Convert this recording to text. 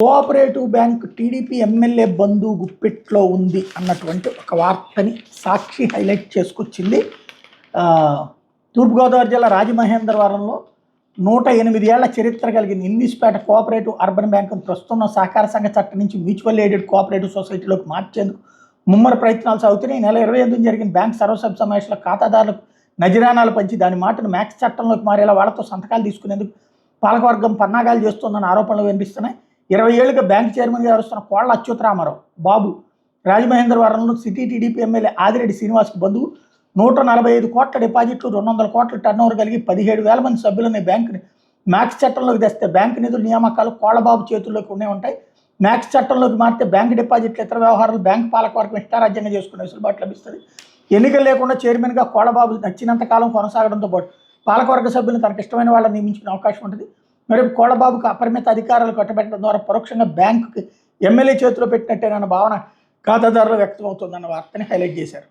Cooperative bank TDP MLA బంధు గుప్పిట్లో ఉంది అన్నటువంటి ఒక వార్తని సాక్షి హైలైట్ చేసుకొచ్చింది. తూర్పుగోదావరి జిల్లా రాజమహేంద్రవరంలో 108 ఏళ్ల చరిత్ర కలిగిన ఇన్నిస్పేట కోఆపరేటివ్ అర్బన్ బ్యాంకును ప్రస్తుతం సహకార సంఘ చట్టం నుంచి మ్యూచువల్ ఎయిడెడ్ కోఆపరేటివ్ సొసైటీలోకి మార్చేందుకు ముమ్మర ప్రయత్నాలు సాగుతున్నాయి. ఈ నెల 28 జరిగిన బ్యాంక్ సర్వసభ్య సమావేశంలో ఖాతాదారులకు నజరానాలు పంచి దాని మాటను మ్యాక్స్ చట్టంలోకి మారేలా వాళ్ళతో సంతకాలు తీసుకునేందుకు పాలకవర్గం పన్నాగాలు చేస్తోందన్న ఆరోపణలు వినిపిస్తున్నాయి. 20 ఏళ్లుగా బ్యాంక్ చైర్మన్గా వ్యవహరిస్తున్న కోళ్ల అచ్యుతరామారావు బాబు రాజమహేంద్రవరంలో సిటీ టీడీపీ ఎమ్మెల్యే ఆదిరెడ్డి శ్రీనివాస్కి బంధువు. 145 కోట్ల డిపాజిట్లు, 200 కోట్ల టర్నోవర్ కలిగి 17,000 మంది సభ్యులని బ్యాంకుని మ్యాక్స్ చట్టంలోకి తెస్తే బ్యాంకు నిధుల నియామకాలు కోళ్లబాబు చేతుల్లోకి ఉంటాయి. మ్యాక్స్ చట్టంలోకి మారితే బ్యాంకు డిపాజిట్లు, ఇతర వ్యవహారాలు బ్యాంకు పాలకవర్గం ఇష్టారాజ్యంగా చేసుకునే వెసులుబాటు లభిస్తుంది. ఎన్నికలు లేకుండా చైర్మన్గా కోళ్లబాబు నచ్చినంత కాలం కొనసాగడంతో పాటు పాలకవర్గ సభ్యులను తనకు ఇష్టమైన వాళ్ళని నియమించుకునే అవకాశం ఉంటుంది. మరి కోళ్లబాబుకు అపరిమిత అధికారాలు కట్టబెట్టడం ద్వారా పరోక్షంగా బ్యాంకుకి ఎమ్మెల్యే చేతిలో పెట్టినట్టేనన్న భావన ఖాతాదారులు వ్యక్తమవుతుందన్న వార్తని హైలైట్ చేశారు.